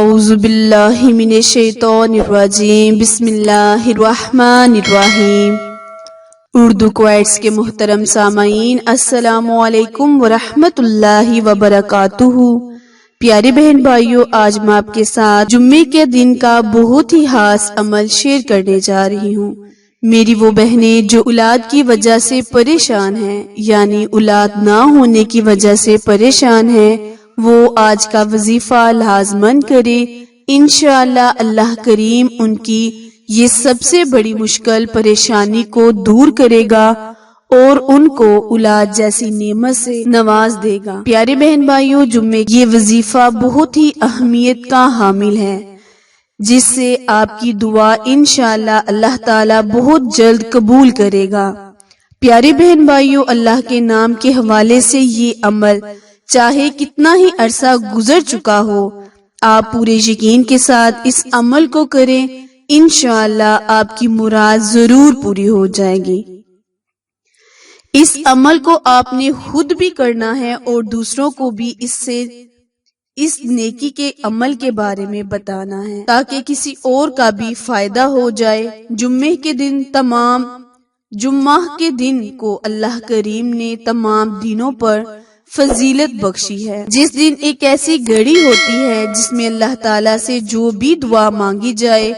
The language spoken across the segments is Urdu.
اعوذ باللہ من الشیطان الرجیم بسم اللہ الرحمن الرحیم۔ اردو کوائٹس کے محترم سامعین، السلام علیکم ورحمۃ اللہ وبرکاتہ۔ پیارے بہن بھائیوں، آج میں آپ کے ساتھ جمعے کے دن کا بہت ہی خاص عمل شیئر کرنے جا رہی ہوں۔ میری وہ بہنیں جو اولاد کی وجہ سے پریشان ہیں، یعنی اولاد نہ ہونے کی وجہ سے پریشان ہیں، وہ آج کا وظیفہ لازماً کرے۔ انشاءاللہ اللہ کریم ان کی یہ سب سے بڑی مشکل پریشانی کو دور کرے گا اور ان کو اولاد جیسی نعمت سے نواز دے گا۔ پیارے بہن بھائیوں، جمعے یہ وظیفہ بہت ہی اہمیت کا حامل ہے، جس سے آپ کی دعا انشاءاللہ اللہ تعالی بہت جلد قبول کرے گا۔ پیارے بہن بھائیوں، اللہ کے نام کے حوالے سے یہ عمل چاہے کتنا ہی عرصہ گزر چکا ہو، آپ پورے یقین کے ساتھ اس عمل کو کریں، انشاءاللہ آپ کی مراد ضرور پوری ہو جائے گی۔ اس عمل کو آپ نے خود بھی کرنا ہے اور دوسروں کو بھی اس نیکی کے عمل کے بارے میں بتانا ہے، تاکہ کسی اور کا بھی فائدہ ہو جائے۔ جمعہ کے دن کو اللہ کریم نے تمام دنوں پر فضیلت بخشی ہے، جس دن ایک ایسی گھڑی ہوتی ہے جس میں اللہ تعالیٰ سے جو بھی دعا مانگی جائے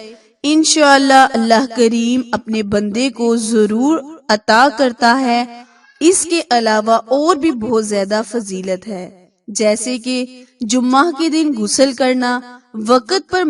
انشاءاللہ اللہ کریم اپنے بندے کو ضرور عطا کرتا ہے۔ اس کے علاوہ اور بھی بہت زیادہ فضیلت ہے، جیسے کہ جمعہ کے دن غسل کرنا، وقت پر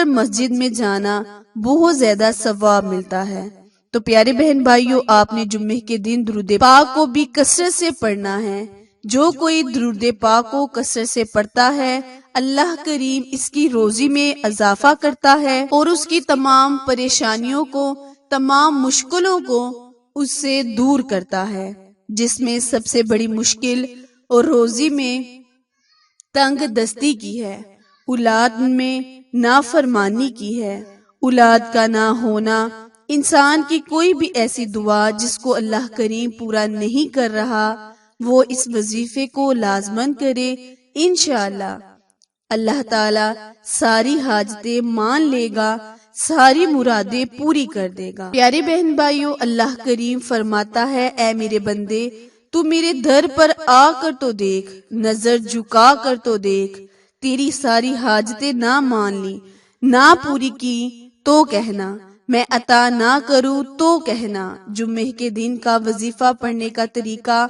مسجد میں جانا بہت زیادہ ثواب ملتا ہے۔ تو پیارے بہن بھائیوں، آپ نے جمعے کے دن درود پاک کو بھی کثرت سے پڑھنا ہے۔ جو کوئی درود پاک کو کثرت سے پڑھتا ہے، اللہ کریم اس کی روزی میں اضافہ کرتا ہے اور اس کی تمام پریشانیوں کو، تمام مشکلوں کو اس سے دور کرتا ہے، جس میں سب سے بڑی مشکل اور روزی میں تنگ دستی کی ہے، اولاد میں نافرمانی کی ہے۔ اولاد کا نہ ہونا، انسان کی کوئی بھی ایسی دعا جس کو اللہ کریم پورا نہیں کر رہا، وہ اس وظیفے کو لازماً کرے، انشاءاللہ اللہ تعالی ساری حاجتیں مان لے گا، ساری مرادیں پوری کر دے گا۔ پیارے بہن بھائیوں، اللہ کریم فرماتا ہے، اے میرے بندے، تو میرے در پر آ کر تو دیکھ، نظر جھکا کر تو دیکھ، تیری ساری حاجتیں نہ مان لی، نہ پوری کی تو کہنا، میں عطا نہ کروں تو کہنا۔ جمعے کے دن کا وظیفہ پڑھنے کا طریقہ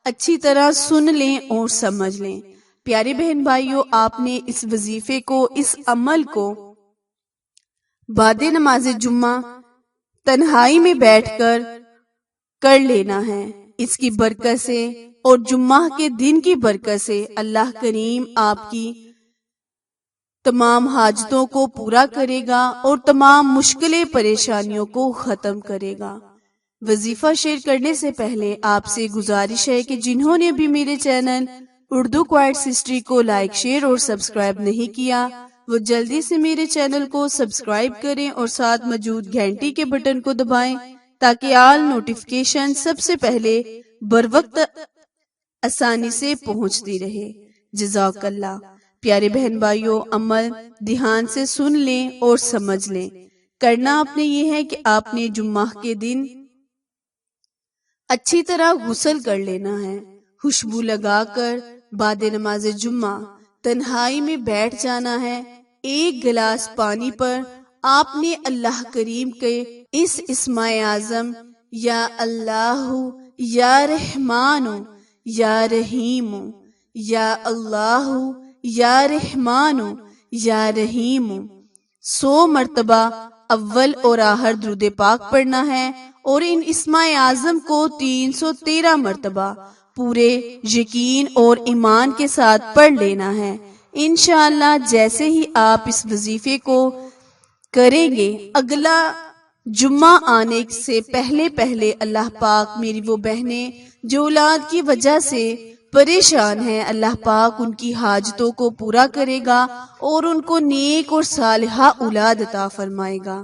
اچھی طرح سن لیں اور سمجھ لیں۔ پیارے بہن بھائیوں، آپ نے اس وظیفے کو، اس عمل کو بعد نماز جمعہ تنہائی میں بیٹھ کر لینا ہے۔ اس کی برکت سے اور جمعہ کے دن کی برکت سے اللہ کریم آپ کی تمام حاجتوں کو پورا کرے گا اور تمام مشکلیں پریشانیوں کو ختم کرے گا۔ وظیفہ شیئر کرنے سے پہلے آپ سے گزارش ہے کہ جنہوں نے بھی میرے چینل اردو کوائٹس ہسٹری کو لائک، شیئر اور سبسکرائب نہیں کیا، وہ جلدی سے میرے چینل کو سبسکرائب کریں اور ساتھ موجود گھنٹی کے بٹن کو دبائیں، تاکہ آل نوٹیفیکیشن سب سے پہلے بروقت آسانی سے پہنچتی رہے۔ جزاک اللہ۔ پیارے بہن بھائیوں، عمل دھیان سے سن لیں اور سمجھ لیں۔ کرنا آپ نے یہ ہے کہ آپ نے جمعہ کے دن اچھی طرح غسل کر لینا ہے، خوشبو لگا کر بعد نماز جمعہ تنہائی میں بیٹھ جانا ہے۔ ایک گلاس پانی پر آپ نے اللہ کریم کے اس اسماء اعظم یا اللہ یا رحمان یا رحیم یا اللہ یا رحمان یا رحیم 100 مرتبہ اول اور آخر درود پاک پڑھنا ہے اور ان اسماء اعظم کو 313 مرتبہ پورے یقین اور ایمان کے ساتھ پڑھ لینا ہے۔ انشاءاللہ جیسے ہی آپ اس وظیفے کو کریں گے، اگلا جمعہ آنے سے پہلے اللہ پاک میری وہ بہنیں جو اولاد کی وجہ سے پریشان ہیں، اللہ پاک ان کی حاجتوں کو پورا کرے گا اور ان کو نیک اور صالحہ اولاد عطا فرمائے گا۔